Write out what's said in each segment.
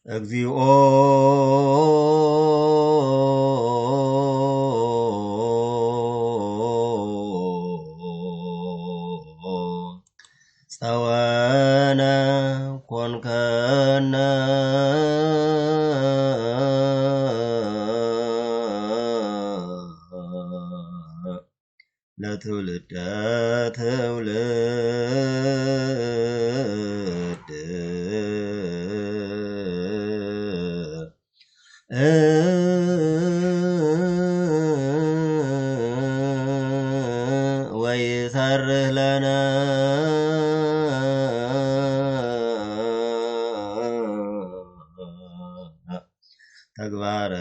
እግዚኦ ጸወነ ኮንከነ ለትውልደ ትውልድ ويسره لنا تكبر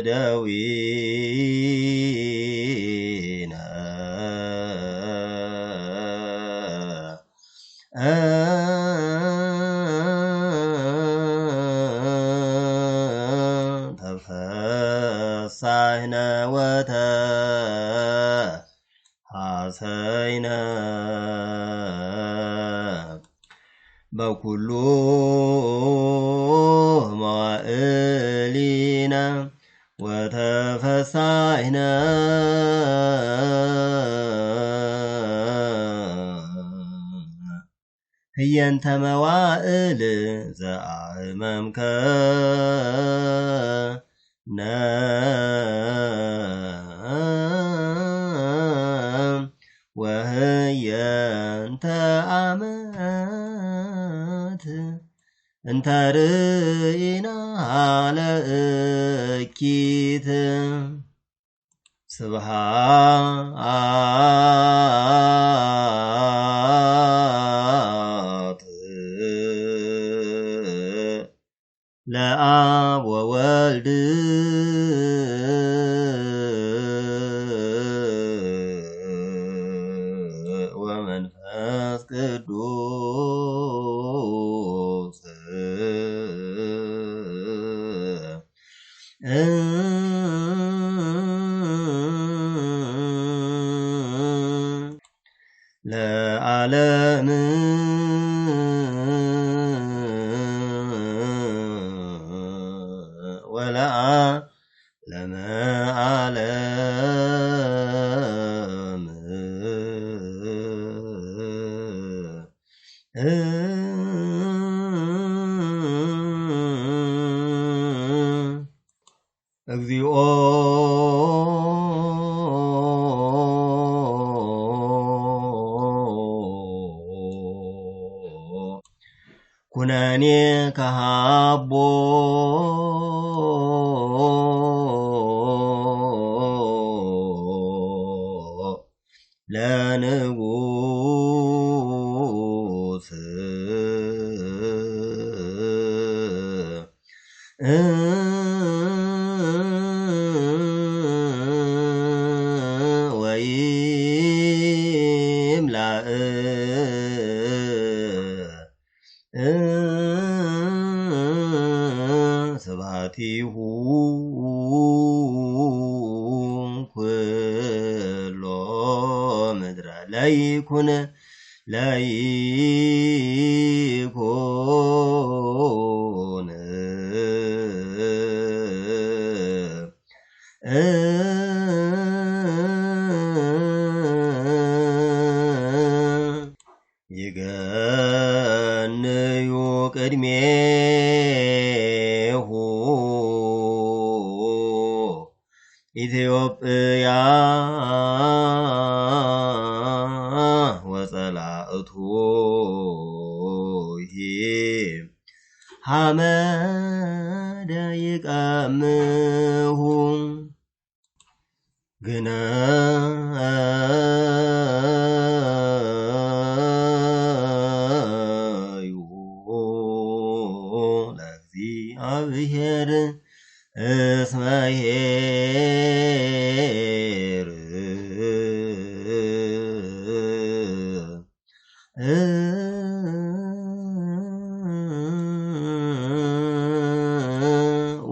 دوينا تفسحنا وتحسينا بكل موائلنا وتفسحنا هي انت موائل زعممك وهي انت عمت انت رئينا على اكيت سبحات لآب وولد ومنفس قدوس لعالم ولا لما عالم እግዚኦ ኩነኔ ከሃቦ ለንጉስ ወይምላእ ስብሐቲሁ ኩሎ ምድረ ለይኩን ይገንዩ ቅድሜሁ ኢትዮጵያ ወጸላእቱ ሐመደ ይቀምሁ ግነዩ ለእግዚአብሔር እስመ ኄር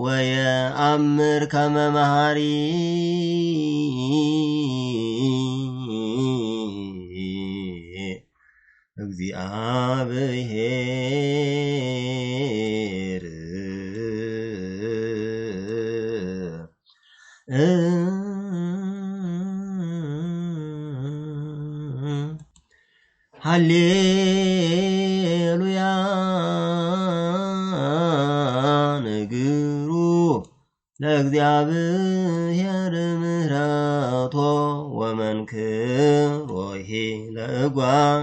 ወየአምር ከመ መሐሪ እግዚአብሔር ሃሌሉያ ንግሩ ለእግዚአብሔር ምህረቶ ወመንክሮሂ ለእጓል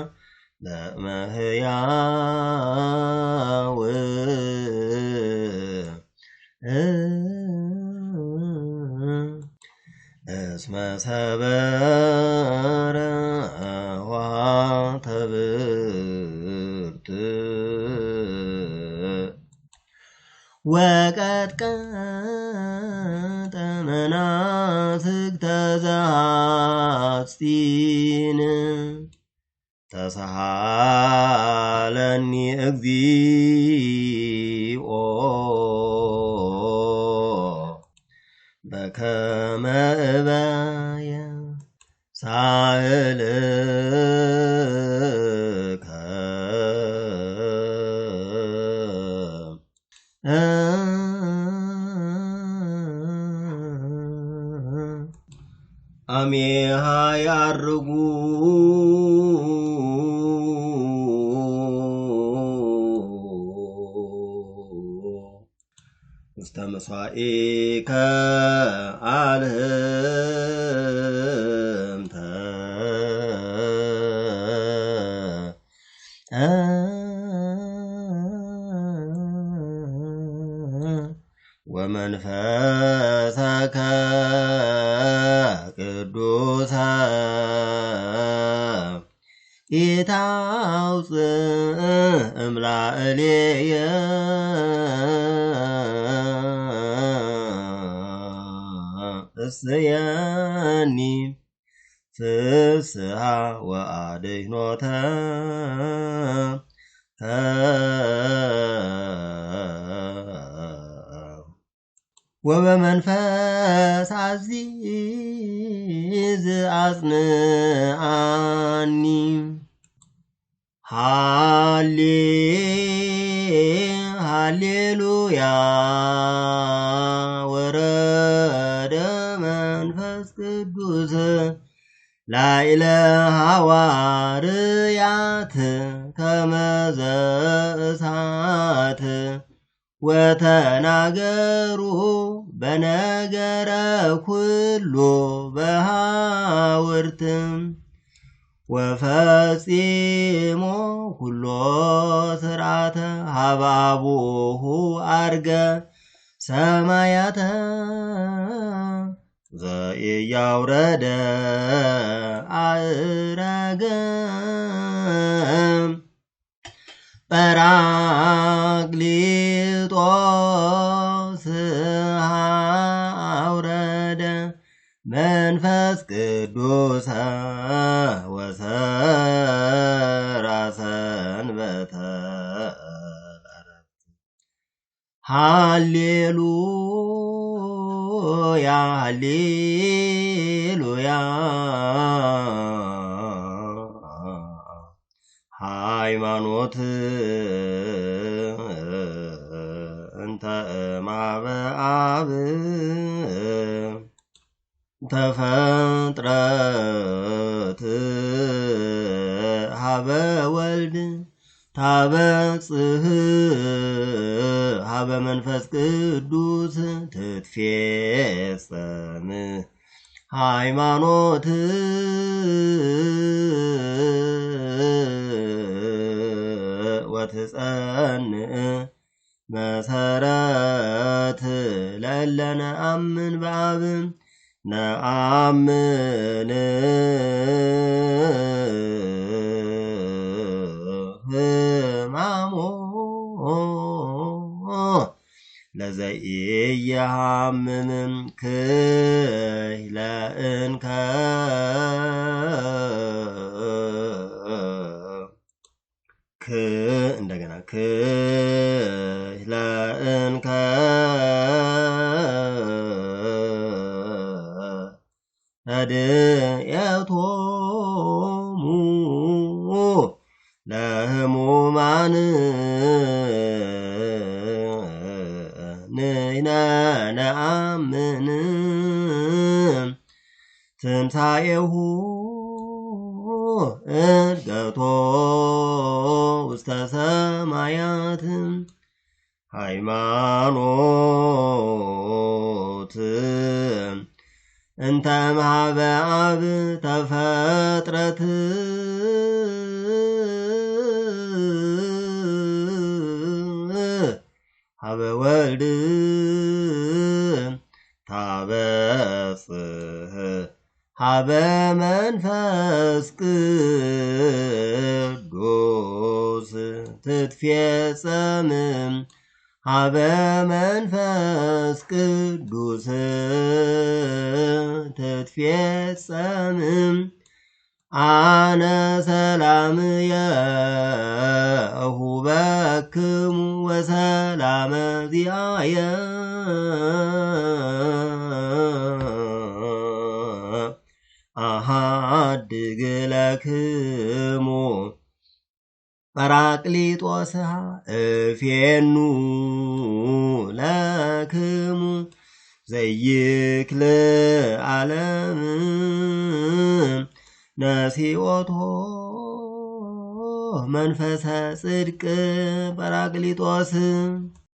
ለመህያው እስመ ሰበረ ዋተብርት ወቀጥቀጠ መናፍቅተ ዘሐጺን ተሳሃለኒ እግዚኦ በከመ እበየ ሳእልከ አሜሃ ያርጉ ውስተ መስዋዕከ አልህምተ ወመንፈሰከ ቅዱሰ ኢታውፅእ እምላዕሌየ እስየኒ ፍስሐ ወአድኅኖተ ወበመንፈስ አዚዝ አጽንዓኒ ሃሌሉያ ወረደ መንፈስ ቅዱስ ላዕለ ሐዋርያት ከመ ዘእሳት ወተናገሩ በነገረ ኩሉ በሐውርት ወፈጺሞ ኩሎ ስርዓተ ሀባቡሁ አርገ ሰማያተ ዘኢያውረደ አእረገ ጰራቅሊጦስ አውረደ መንፈስ ቅዱስ ወሰራ ሰንበተ ሃሌሉያ ሃሌሉያ ሃይማኖት እንተ እማበ አብ ተፈጥረት ሀበ ወልድ ታበጽህ ሀበ መንፈስ ቅዱስ ትትፌጸም ሃይማኖት ወትጸንዕ መሰረት ለእለነ አምን በአብ ነአምን ህማሞ ለዘኢየሐምም ክህለእንከ እንደገና ክህለእንከ ረድኤቶሙ ለሕሙማን ንሕነ ነአምን ትንሣኤሁ እርገቶ ውስተ ሰማያት ሃይማኖት እንተ እምኀበ አብ ተፈጥረት ሀበ ወልድ ታበጽሕ ሀበ መንፈስ ቅዱስ ትትፌጸም ሀበ መንፈስ ቅዱስ ትትፌጸም አነ ሰላምየ እሁበክሙ ወሰላመ ዚአየ አሐድግ ለክሙ ጰራቅሊጦስሃ እፌኑ ለክሙ ዘይክል ዓለም ነሲኦቶ መንፈሰ ጽድቅ ጰራቅሊጦስ